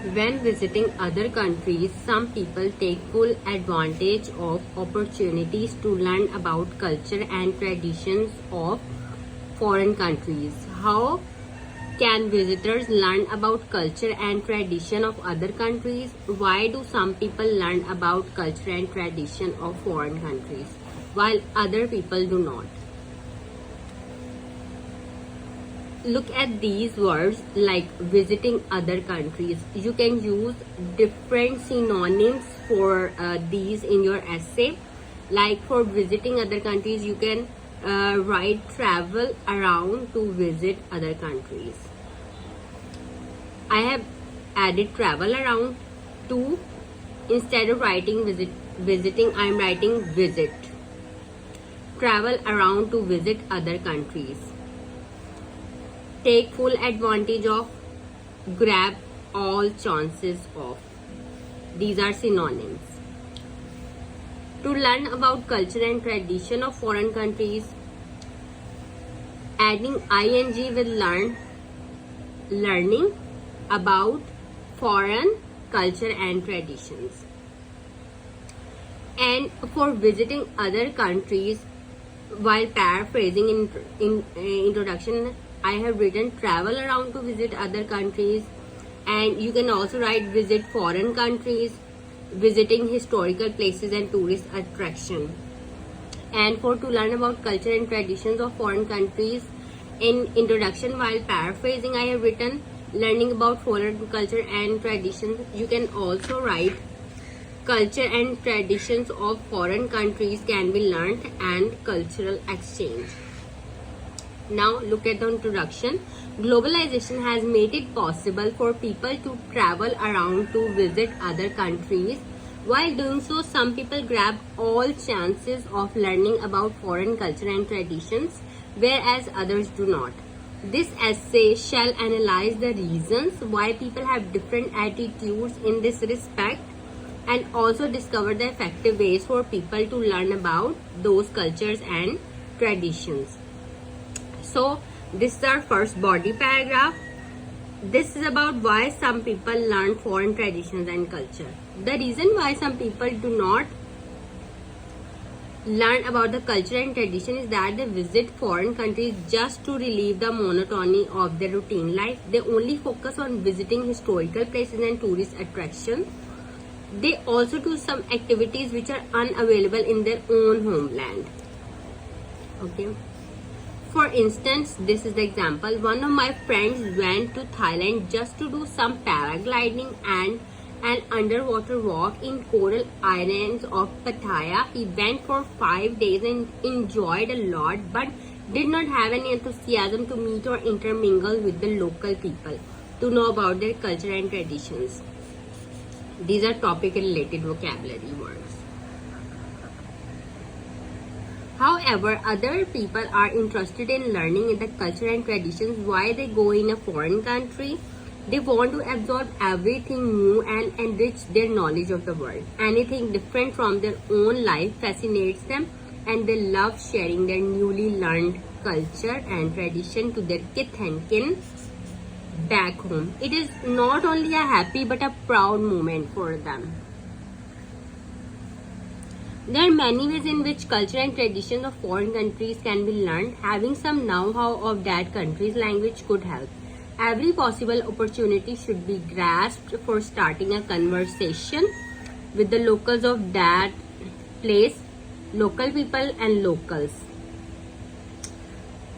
When visiting other countries, some people take full advantage of opportunities to learn about culture and traditions of foreign countries. How can visitors learn about culture and tradition of other countries? Why do some people learn about culture and tradition of foreign countries while other people do not? Look at these words like visiting other countries. You can use different synonyms for these in your essay. Like for visiting other countries, you can write travel around to visit other countries. I have added travel around to, instead of writing visiting, I am writing visit. Travel around to visit other countries. Take full advantage of, grab all chances of. These are synonyms. To learn about culture and tradition of foreign countries, adding ing with learning about foreign culture and traditions. And for visiting other countries, while paraphrasing in introduction, I have written travel around to visit other countries, and you can also write visit foreign countries, visiting historical places and tourist attraction. And for to learn about culture and traditions of foreign countries, in introduction while paraphrasing I have written learning about foreign culture and traditions. You can also write culture and traditions of foreign countries can be learned and cultural exchange. Now look at the introduction. Globalization has made it possible for people to travel around to visit other countries. While doing so, some people grab all chances of learning about foreign culture and traditions, whereas others do not. This essay shall analyze the reasons why people have different attitudes in this respect, and also discover the effective ways for people to learn about those cultures and traditions. So this is our first body paragraph. This is about why some people learn foreign traditions and culture. The reason why some people do not learn about the culture and tradition is that they visit foreign countries just to relieve the monotony of their routine life. They only focus on visiting historical places and tourist attractions. They also do some activities which are unavailable in their own homeland. Okay. For instance, this is the example. One of my friends went to Thailand just to do some paragliding and an underwater walk in coral islands of Pattaya. He went for 5 days and enjoyed a lot, but did not have any enthusiasm to meet or intermingle with the local people, to know about their culture and traditions. These are topic related vocabulary words. However, other people are interested in learning the culture and traditions. Why they go in a foreign country? They want to absorb everything new and enrich their knowledge of the world. Anything different from their own life fascinates them, and they love sharing their newly learned culture and tradition to their kith and kin back home. It is not only a happy but a proud moment for them. There are many ways in which culture and traditions of foreign countries can be learned. Having some know-how of that country's language could help. Every possible opportunity should be grasped for starting a conversation with the locals of that place, local people and locals.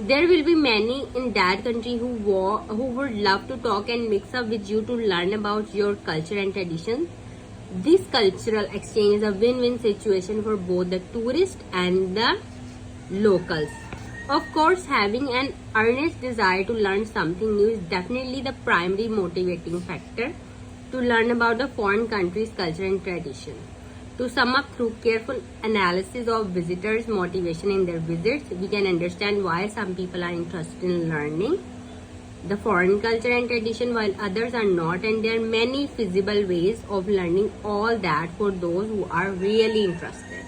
There will be many in that country who would love to talk and mix up with you to learn about your culture and traditions. This cultural exchange is a win-win situation for both the tourist and the locals. Of course, having an earnest desire to learn something new is definitely the primary motivating factor to learn about the foreign country's culture and tradition. To sum up, through careful analysis of visitors' motivation in their visits, we can understand why some people are interested in learning the foreign culture and tradition while others are not, and there are many feasible ways of learning all that for those who are really interested.